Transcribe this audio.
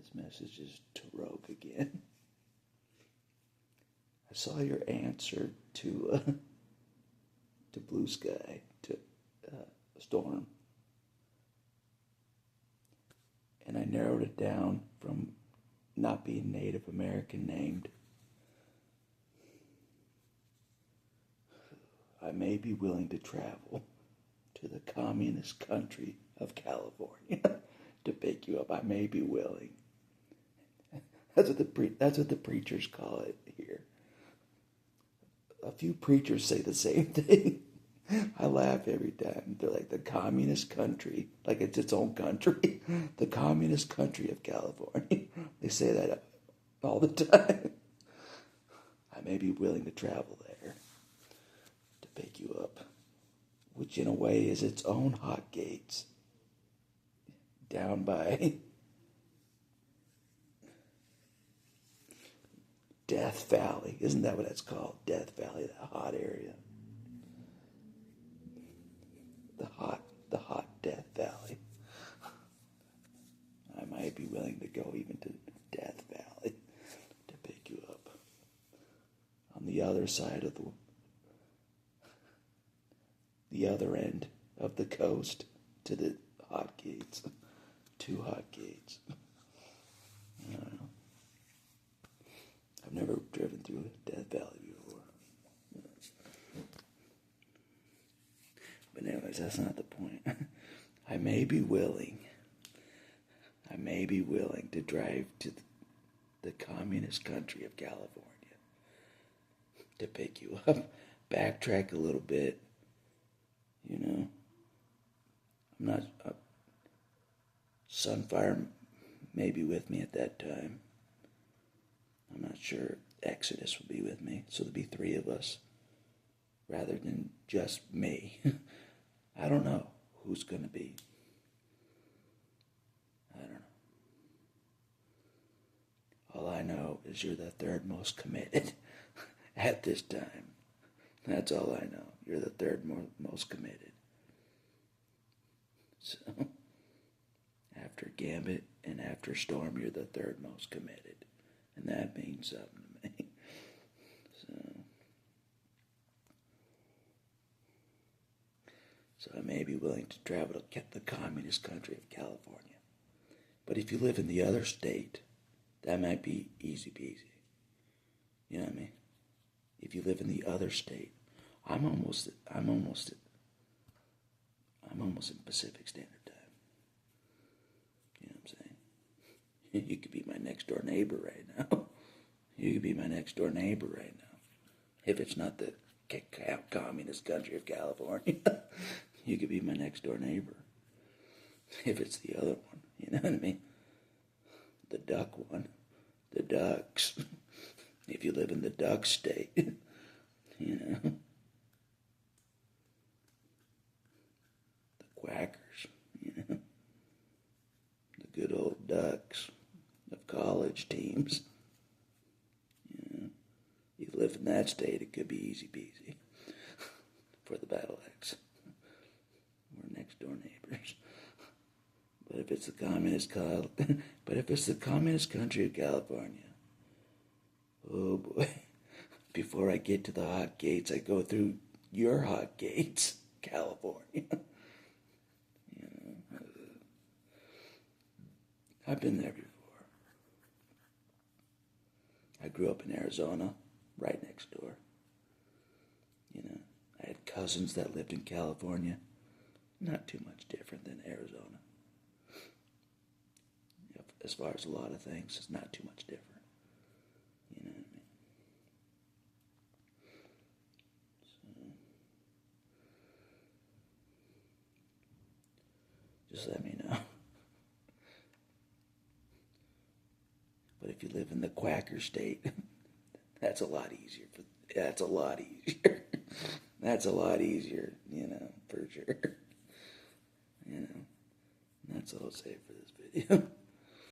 This message is to Rogue again. I saw your answer to Blue Sky, to Storm. And I narrowed it down from not being Native American named. I may be willing to travel to the communist country of California to pick you up. I may be willing. That's what the preachers call it here. A few preachers say the same thing. I laugh every time. They're like, the communist country, like it's its own country. The communist country of California. They say that all the time. I may be willing to travel there to pick you up, which in a way is its own hot gates down by Death Valley. Isn't that what it's called? Death Valley, that hot area. The hot Death Valley. I might be willing to go even to Death Valley to pick you up. On the other side of the other end of the coast to the hot gates. 2 hot gates. I don't know. I've never driven through Death Valley before. But anyways, that's not the point. I may be willing to drive to the communist country of California to pick you up. Backtrack a little bit. You know, I'm not... Sunfire may be with me at that time. I'm not sure Exodus will be with me, so there'll be 3 of us rather than just me. I don't know who's going to be. I don't know. All I know is you're the 3rd most committed at this time. That's all I know. You're the 3rd most committed. So, after Gambit and after Storm, you're the 3rd most committed. And that means something to me. So I may be willing to travel to the communist country of California. But if you live in the other state, that might be easy peasy. You know what I mean? If you live in the other state, I'm almost in Pacific Standard Time. You know what I'm saying? You could be my next door neighbor right now. You could be my next door neighbor right now. If it's not the communist country of California, you could be my next door neighbor. If it's the other one, you know what I mean? The duck one. The ducks. If you live in the duck state, you know. The quackers, you know. The good old ducks of college teams. You know. You live in that state, it could be easy peasy for the Battle Axe. We're next door neighbors. But if it's the communist country of California, oh boy! Before I get to the hot gates, I go through your hot gates, California. You know, I've been there before. I grew up in Arizona, right next door. You know, I had cousins that lived in California. Not too much different than Arizona. As far as a lot of things, it's not too much different. You know what I mean? So, just let me know. But if you live in the Quacker state, that's a lot easier. That's a lot easier. That's a lot easier, you know, for sure. You know, that's all I'll say for this video.